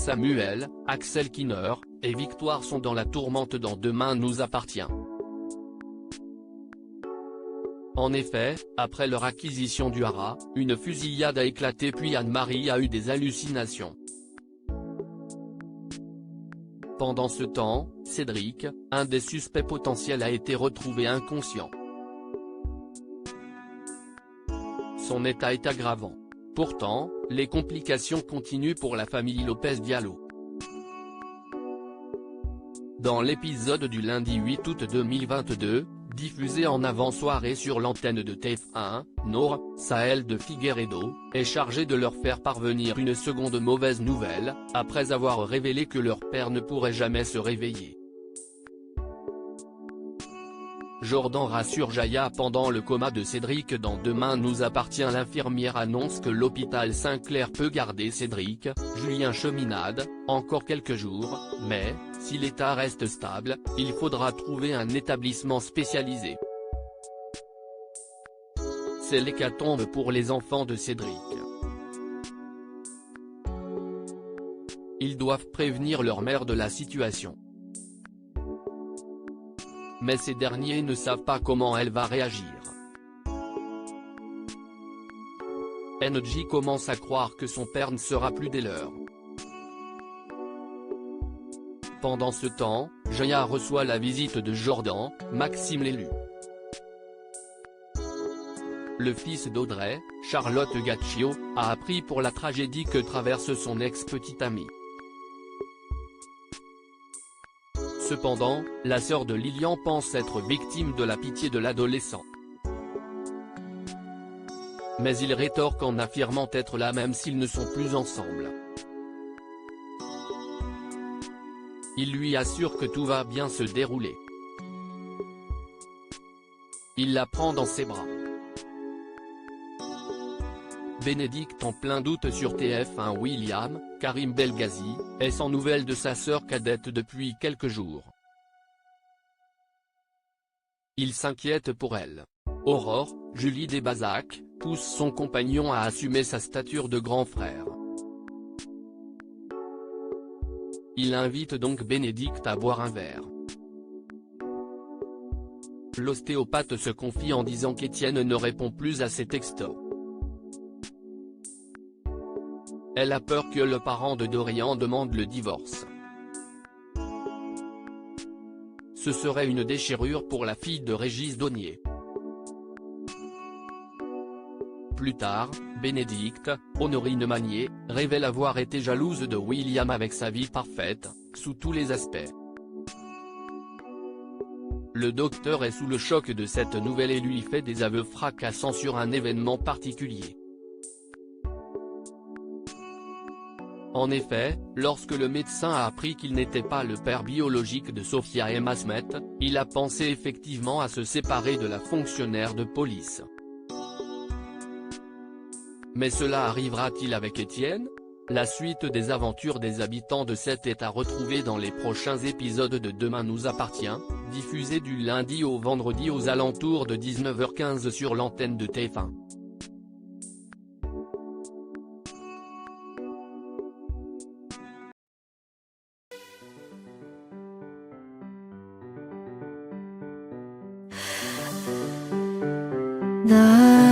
Samuel, Axel Kinner, et Victoire sont dans la tourmente dans Demain nous appartient. En effet, après leur acquisition du haras, une fusillade a éclaté puis Anne-Marie a eu des hallucinations. Pendant ce temps, Cédric, un des suspects potentiels a été retrouvé inconscient. Son état est aggravant. Pourtant, les complications continuent pour la famille Lopez Diallo. Dans l'épisode du lundi 8 août 2022, diffusé en avant-soirée sur l'antenne de TF1, Nour, Sahel de Figueiredo, est chargé de leur faire parvenir une seconde mauvaise nouvelle, après avoir révélé que leur père ne pourrait jamais se réveiller. Jordan rassure Jaya pendant le coma de Cédric dans Demain nous appartient. L'infirmière annonce que l'hôpital Saint-Clair peut garder Cédric, Julien Cheminade, encore quelques jours, mais, si l'état reste stable, il faudra trouver un établissement spécialisé. C'est l'hécatombe pour les enfants de Cédric. Ils doivent prévenir leur mère de la situation. Mais ces derniers ne savent pas comment elle va réagir. NJ commence à croire que son père ne sera plus des leurs. Pendant ce temps, Jaya reçoit la visite de Jordan, Maxime l'élu. Le fils d'Audrey, Charlotte Gaccio, a appris pour la tragédie que traverse son ex-petite amie. Cependant, la sœur de Lilian pense être victime de la pitié de l'adolescent. Mais il rétorque en affirmant être là même s'ils ne sont plus ensemble. Il lui assure que tout va bien se dérouler. Il la prend dans ses bras. Bénédicte en plein doute sur TF1. William, Karim Belghazi, est sans nouvelles de sa sœur cadette depuis quelques jours. Il s'inquiète pour elle. Aurore, Julie Desbazac, pousse son compagnon à assumer sa stature de grand frère. Il invite donc Bénédicte à boire un verre. L'ostéopathe se confie en disant qu'Étienne ne répond plus à ses textos. Elle a peur que le parent de Dorian demande le divorce. Ce serait une déchirure pour la fille de Régis Donnier. Plus tard, Bénédicte, Honorine Magnier, révèle avoir été jalouse de William avec sa vie parfaite, sous tous les aspects. Le docteur est sous le choc de cette nouvelle et lui fait des aveux fracassants sur un événement particulier. En effet, lorsque le médecin a appris qu'il n'était pas le père biologique de Sophia et Masmet, il a pensé effectivement à se séparer de la fonctionnaire de police. Mais cela arrivera-t-il avec Étienne? La suite des aventures des habitants de Sète est à retrouver dans les prochains épisodes de Demain nous appartient, diffusé du lundi au vendredi aux alentours de 19h15 sur l'antenne de TF1. The